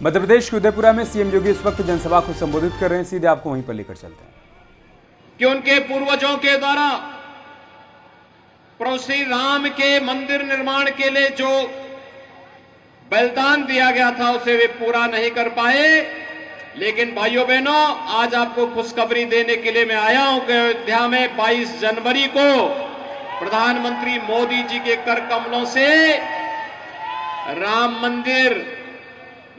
मध्य प्रदेश के उदयपुरा में सीएम योगी इस वक्त जनसभा को संबोधित कर रहे हैं। सीधे आपको वहीं पर लेकर चलते हैं कि उनके पूर्वजों के द्वारा प्रभु श्री राम के मंदिर निर्माण के लिए जो बलिदान दिया गया था उसे वे पूरा नहीं कर पाए। लेकिन भाइयों बहनों, आज आपको खुशखबरी देने के लिए मैं आया हूं कि अयोध्या में 22 जनवरी को प्रधानमंत्री मोदी जी के कर कमलों से राम मंदिर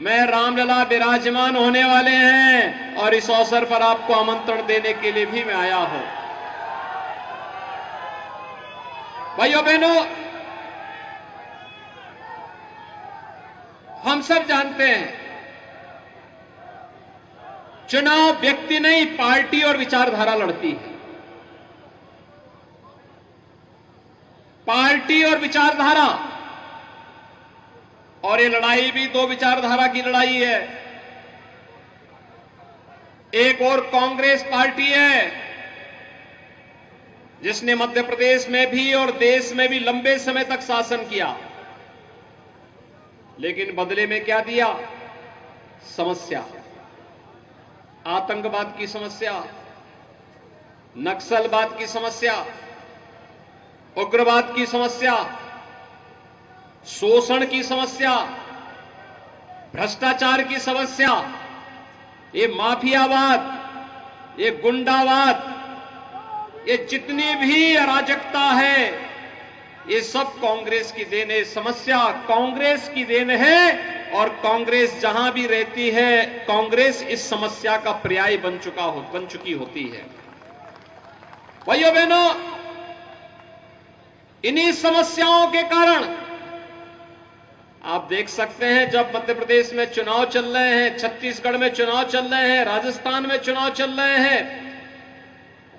में रामलला विराजमान होने वाले हैं और इस अवसर पर आपको आमंत्रण देने के लिए भी मैं आया हूं। भाइयों बहनों, हम सब जानते हैं चुनाव व्यक्ति नहीं पार्टी और विचारधारा लड़ती है। पार्टी और विचारधारा, और ये लड़ाई भी दो विचारधारा की लड़ाई है। एक और कांग्रेस पार्टी है जिसने मध्य प्रदेश में भी और देश में भी लंबे समय तक शासन किया, लेकिन बदले में क्या दिया? समस्या, आतंकवाद की समस्या, नक्सलवाद की समस्या, उग्रवाद की समस्या, शोषण की समस्या, भ्रष्टाचार की समस्या, ये माफियावाद, ये गुंडावाद, ये जितनी भी अराजकता है, ये सब कांग्रेस की देन है। समस्या कांग्रेस की देन है और कांग्रेस जहां भी रहती है, कांग्रेस इस समस्या का पर्याय बन चुकी होती है। भाइयों बहनों, इन्हीं समस्याओं के कारण आप देख सकते हैं जब मध्य प्रदेश में चुनाव चल रहे हैं, छत्तीसगढ़ में चुनाव चल रहे हैं, राजस्थान में चुनाव चल रहे हैं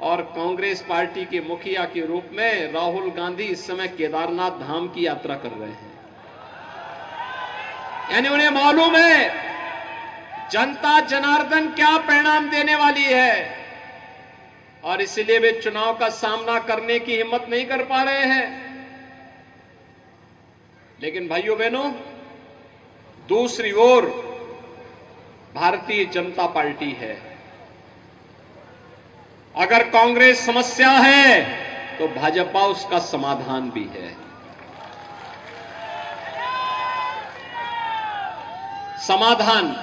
और कांग्रेस पार्टी के मुखिया के रूप में राहुल गांधी इस समय केदारनाथ धाम की यात्रा कर रहे हैं। यानी उन्हें मालूम है जनता जनार्दन क्या परिणाम देने वाली है और इसलिए वे चुनाव का सामना करने की हिम्मत नहीं कर पा रहे हैं। लेकिन भाइयों बहनों, दूसरी ओर भारतीय जनता पार्टी है। अगर कांग्रेस समस्या है तो भाजपा उसका समाधान भी है। समाधान,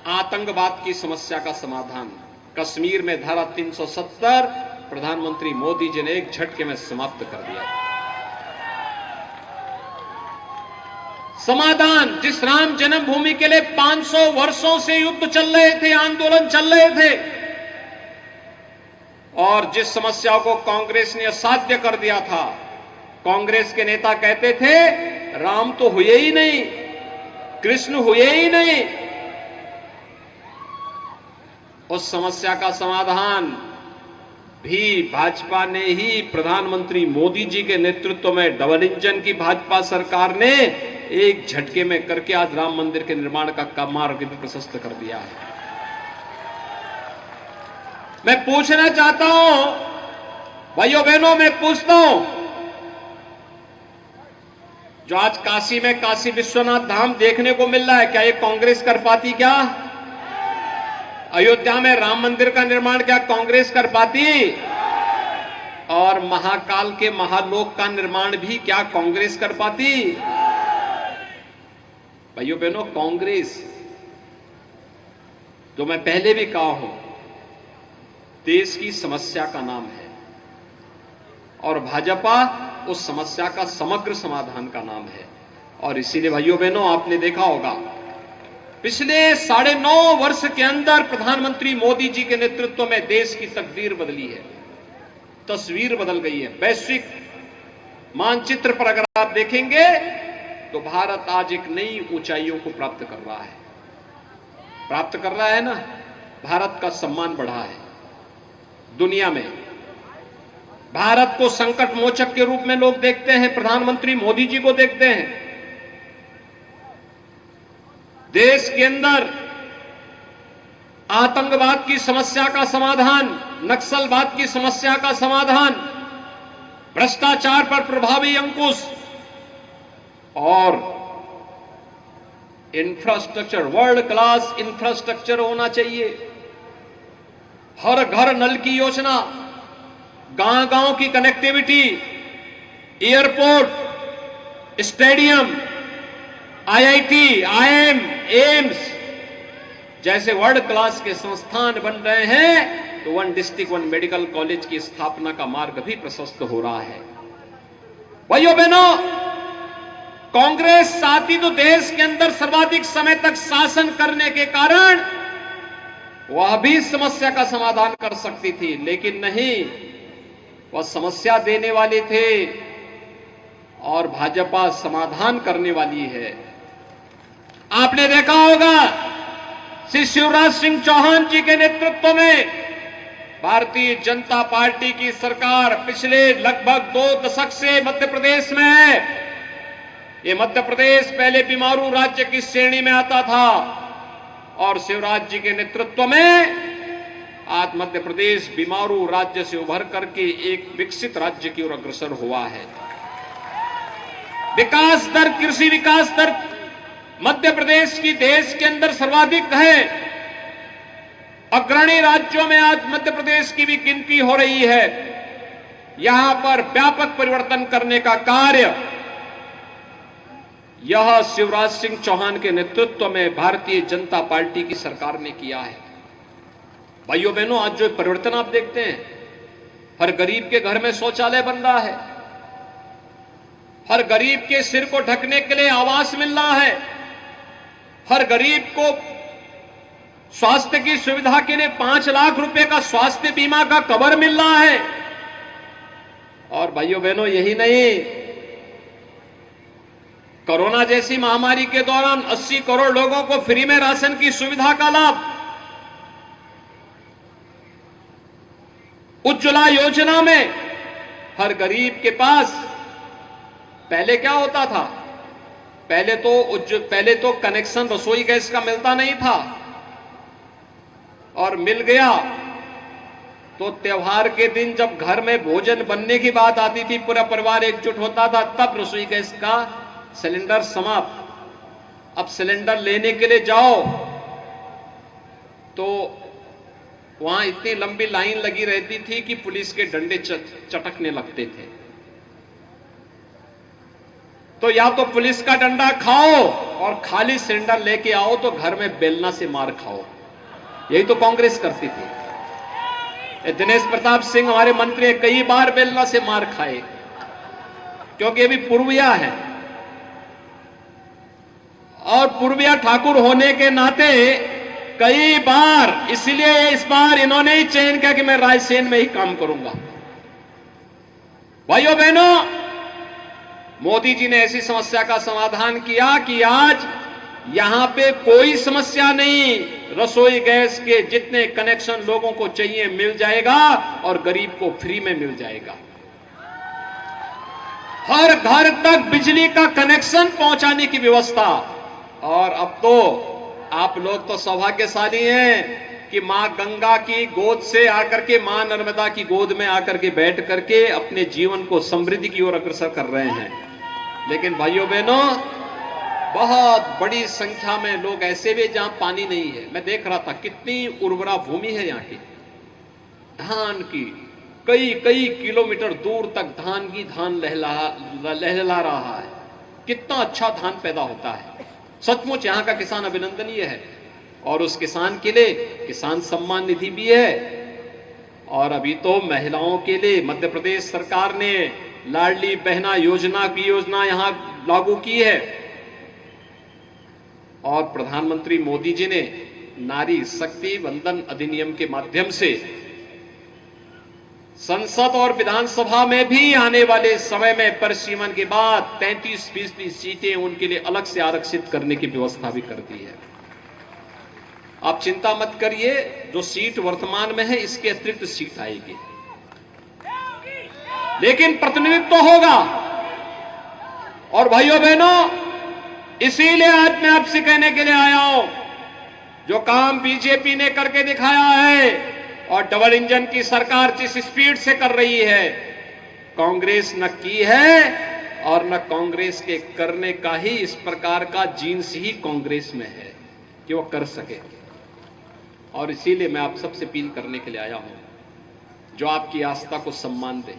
आतंकवाद की समस्या का समाधान कश्मीर में धारा 370 प्रधानमंत्री मोदी जी ने एक झटके में समाप्त कर दिया। समाधान, जिस राम जन्मभूमि के लिए 500 वर्षों से युद्ध चल रहे थे, आंदोलन चल रहे थे और जिस समस्या को कांग्रेस ने असाध्य कर दिया था। कांग्रेस के नेता कहते थे राम तो हुए ही नहीं, कृष्ण हुए ही नहीं। उस समस्या का समाधान भी भाजपा ने ही, प्रधानमंत्री मोदी जी के नेतृत्व में डबल इंजन की भाजपा सरकार ने एक झटके में करके आज राम मंदिर के निर्माण का मार्ग भी प्रशस्त कर दिया है। मैं पूछना चाहता हूं भाइयों बहनों, मैं पूछता हूं, जो आज काशी में काशी विश्वनाथ धाम देखने को मिल रहा है, क्या ये कांग्रेस कर पाती? क्या अयोध्या में राम मंदिर का निर्माण क्या कांग्रेस कर पाती? और महाकाल के महालोक का निर्माण भी क्या कांग्रेस कर पाती? भाइयों बहनों, कांग्रेस, तो मैं पहले भी कहा हूं, देश की समस्या का नाम है और भाजपा उस समस्या का समग्र समाधान का नाम है। और इसीलिए भाइयों बहनों, आपने देखा होगा पिछले 9.5 वर्ष के अंदर प्रधानमंत्री मोदी जी के नेतृत्व में देश की तकदीर बदली है, तस्वीर बदल गई है। वैश्विक मानचित्र पर अगर आप देखेंगे तो भारत आज एक नई ऊंचाइयों को प्राप्त कर रहा है ना। भारत का सम्मान बढ़ा है दुनिया में। भारत को संकट मोचक के रूप में लोग देखते हैं, प्रधानमंत्री मोदी जी को देखते हैं। देश के अंदर आतंकवाद की समस्या का समाधान, नक्सलवाद की समस्या का समाधान, भ्रष्टाचार पर प्रभावी अंकुश और इंफ्रास्ट्रक्चर, वर्ल्ड क्लास इंफ्रास्ट्रक्चर होना चाहिए। हर घर नल की योजना, गांव गांव की connectivity, airport, stadium, IIT, IIM, AIIMS जैसे वर्ल्ड क्लास के संस्थान बन रहे हैं, तो 1 डिस्ट्रिक्ट 1 मेडिकल कॉलेज की स्थापना का मार्ग भी प्रशस्त हो रहा है। भाइयों बहनों, कांग्रेस चाहती तो देश के अंदर सर्वाधिक समय तक शासन करने के कारण वह भी समस्या का समाधान कर सकती थी, लेकिन नहीं, वह समस्या देने वाले थे और भाजपा समाधान करने वाली है। आपने देखा होगा श्री शिवराज सिंह चौहान जी के नेतृत्व में भारतीय जनता पार्टी की सरकार पिछले लगभग 2 दशक से मध्य प्रदेश में है। ये मध्य प्रदेश पहले बीमारू राज्य की श्रेणी में आता था और शिवराज जी के नेतृत्व में आज मध्य प्रदेश बीमारू राज्य से उभर करके एक विकसित राज्य की ओर अग्रसर हुआ है। विकास दर, कृषि विकास दर मध्य प्रदेश की देश के अंदर सर्वाधिक है। अग्रणी राज्यों में आज मध्य प्रदेश की भी गिनती हो रही है। यहां पर व्यापक परिवर्तन करने का कार्य यह शिवराज सिंह चौहान के नेतृत्व में भारतीय जनता पार्टी की सरकार ने किया है। भाइयों बहनों, आज जो परिवर्तन आप देखते हैं, हर गरीब के घर में शौचालय बन रहा है, हर गरीब के सिर को ढकने के लिए आवास मिल रहा है, हर गरीब को स्वास्थ्य की सुविधा के लिए 5 लाख रुपए का स्वास्थ्य बीमा का कवर मिल रहा है। और भाइयों बहनों, यही नहीं, कोरोना जैसी महामारी के दौरान 80 करोड़ लोगों को फ्री में राशन की सुविधा का लाभ, उज्ज्वला योजना में हर गरीब के पास, पहले क्या होता था, पहले तो कनेक्शन रसोई गैस का मिलता नहीं था, और मिल गया तो त्योहार के दिन जब घर में भोजन बनने की बात आती थी, पूरा परिवार एकजुट होता था, तब रसोई गैस का सिलेंडर समाप्त। अब सिलेंडर लेने के लिए जाओ तो वहां इतनी लंबी लाइन लगी रहती थी कि पुलिस के डंडे चटकने लगते थे। तो या तो पुलिस का डंडा खाओ और खाली सिलेंडर लेके आओ तो घर में बेलना से मार खाओ। यही तो कांग्रेस करती थी। दिनेश प्रताप सिंह हमारे मंत्री ने कई बार बेलना से मार खाए, क्योंकि ये भी पूर्विया है और पूर्विया ठाकुर होने के नाते कई बार, इसलिए इस बार इन्होंने ही चयन किया कि मैं रायसेन में ही काम करूंगा। भाइयों बहनों, मोदी जी ने ऐसी समस्या का समाधान किया कि आज यहां पे कोई समस्या नहीं, रसोई गैस के जितने कनेक्शन लोगों को चाहिए मिल जाएगा और गरीब को फ्री में मिल जाएगा। हर घर तक बिजली का कनेक्शन पहुंचाने की व्यवस्था। और अब तो आप लोग तो सौभाग्यशाली हैं कि मां गंगा की गोद से आकर के, मां नर्मदा की गोद में आकर के बैठ करके अपने जीवन को समृद्धि की ओर अग्रसर कर रहे हैं। लेकिन भाइयों बहनों, बहुत बड़ी संख्या में लोग ऐसे भी जहां पानी नहीं है। मैं देख रहा था कितनी उर्वरा भूमि है यहाँ की, धान की, कई किलोमीटर दूर तक धान लहला रहा है। कितना अच्छा धान पैदा होता है। सचमुच यहाँ का किसान अभिनंदनीय है। और उस किसान के लिए किसान सम्मान निधि भी है। और अभी तो महिलाओं के लिए मध्य प्रदेश सरकार ने लाडली बहना योजना की योजना यहां लागू की है। और प्रधानमंत्री मोदी जी ने नारी शक्ति वंदन अधिनियम के माध्यम से संसद और विधानसभा में भी आने वाले समय में परिसीमन के बाद 33% सीटें उनके लिए अलग से आरक्षित करने की व्यवस्था भी कर दी है। आप चिंता मत करिए, जो सीट वर्तमान में है इसके अतिरिक्त सीट आएगी, लेकिन प्रतिनिधित्व होगा। और भाइयों बहनों, इसीलिए आज मैं आपसे कहने के लिए आया हूं, जो काम बीजेपी ने करके दिखाया है और डबल इंजन की सरकार जिस स्पीड से कर रही है, कांग्रेस न की है और न कांग्रेस के करने का ही इस प्रकार का जीन्स ही कांग्रेस में है कि वो कर सके। और इसीलिए मैं आप सबसे अपील करने के लिए आया हूं, जो आपकी आस्था को सम्मान दे,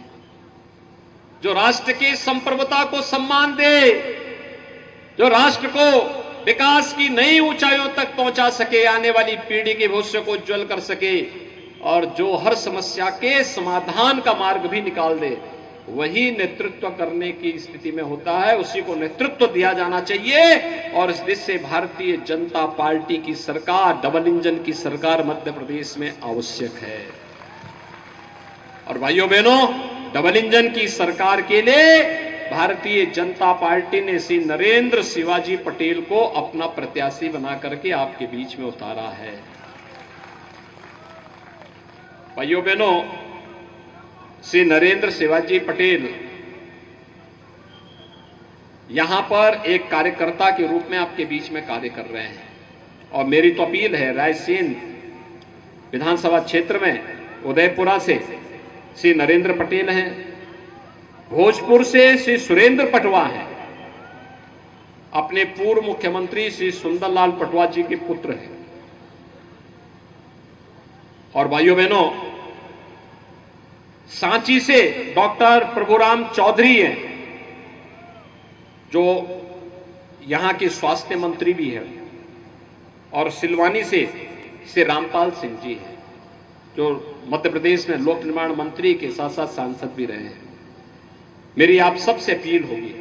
जो राष्ट्र की संप्रभुता को सम्मान दे, जो राष्ट्र को विकास की नई ऊंचाइयों तक पहुंचा सके, आने वाली पीढ़ी के भविष्य को उज्जवल कर सके, और जो हर समस्या के समाधान का मार्ग भी निकाल दे, वही नेतृत्व करने की स्थिति में होता है, उसी को नेतृत्व दिया जाना चाहिए। और इस देश से भारतीय जनता पार्टी की सरकार, डबल इंजन की सरकार मध्य प्रदेश में आवश्यक है। और भाइयों बहनों, डबल इंजन की सरकार के लिए भारतीय जनता पार्टी ने श्री नरेंद्र शिवाजी पटेल को अपना प्रत्याशी बना करके आपके बीच में उतारा है। भाइयों बहनों, श्री नरेंद्र शिवाजी पटेल यहां पर एक कार्यकर्ता के रूप में आपके बीच में कार्य कर रहे हैं। और मेरी तो अपील है, रायसेन विधानसभा क्षेत्र में उदयपुरा से श्री नरेंद्र पटेल हैं, भोजपुर से श्री सुरेंद्र पटवा हैं, अपने पूर्व मुख्यमंत्री श्री सुंदरलाल पटवा जी के पुत्र हैं। और भाइयों बहनों, सांची से डॉक्टर प्रभुराम चौधरी हैं, जो यहां के स्वास्थ्य मंत्री भी हैं। और सिलवानी से श्री रामपाल सिंह जी हैं, जो मध्य प्रदेश में लोक निर्माण मंत्री के साथ साथ सांसद भी रहे हैं। मेरी आप सबसे अपील होगी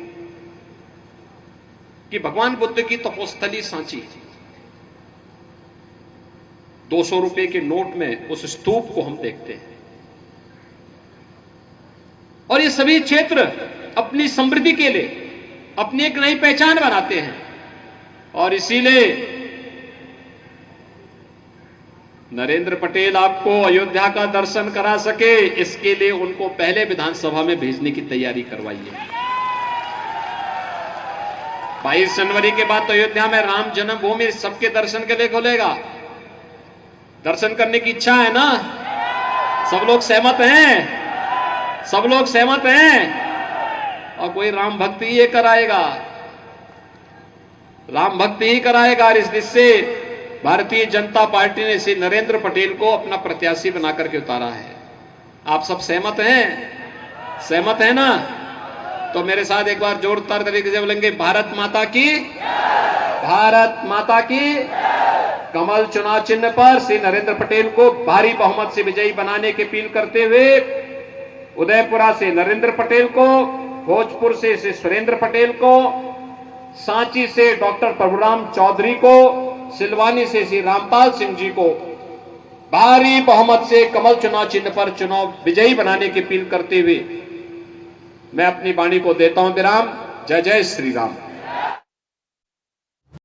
कि भगवान बुद्ध की तपोस्थली सांची, 200 रुपए के नोट में उस स्तूप को हम देखते हैं। और ये सभी क्षेत्र अपनी समृद्धि के लिए अपनी एक नई पहचान बनाते हैं। और इसीलिए नरेंद्र पटेल आपको अयोध्या का दर्शन करा सके, इसके लिए उनको पहले विधानसभा में भेजने की तैयारी करवाइए। 22 जनवरी के बाद तो अयोध्या में राम जन्मभूमि सबके दर्शन के लिए खुलेगा। दर्शन करने की इच्छा है ना? सब लोग सहमत हैं? सब लोग सहमत हैं? और कोई राम भक्ति ही कराएगा, राम भक्ति ही कराएगा। और इस देश से भारतीय जनता पार्टी ने श्री नरेंद्र पटेल को अपना प्रत्याशी बना करके उतारा है। आप सब सहमत हैं? सहमत है ना? तो मेरे साथ एक बार जोरदार तरीके से बोलेंगे, भारत माता की, भारत माता की। कमल चुनाव चिन्ह पर श्री नरेंद्र पटेल को भारी बहुमत से विजयी बनाने की अपील करते हुए उदयपुरा से नरेंद्र पटेल को, भोजपुर से श्री सुरेंद्र पटेल को, सांची से डॉक्टर प्रभुराम चौधरी को, सिलवानी से श्री रामपाल सिंह जी को भारी बहुमत से कमल चुनाव चिन्ह पर चुनाव विजयी बनाने की अपील करते हुए मैं अपनी वाणी को देता हूं विराम। जय जय श्री राम।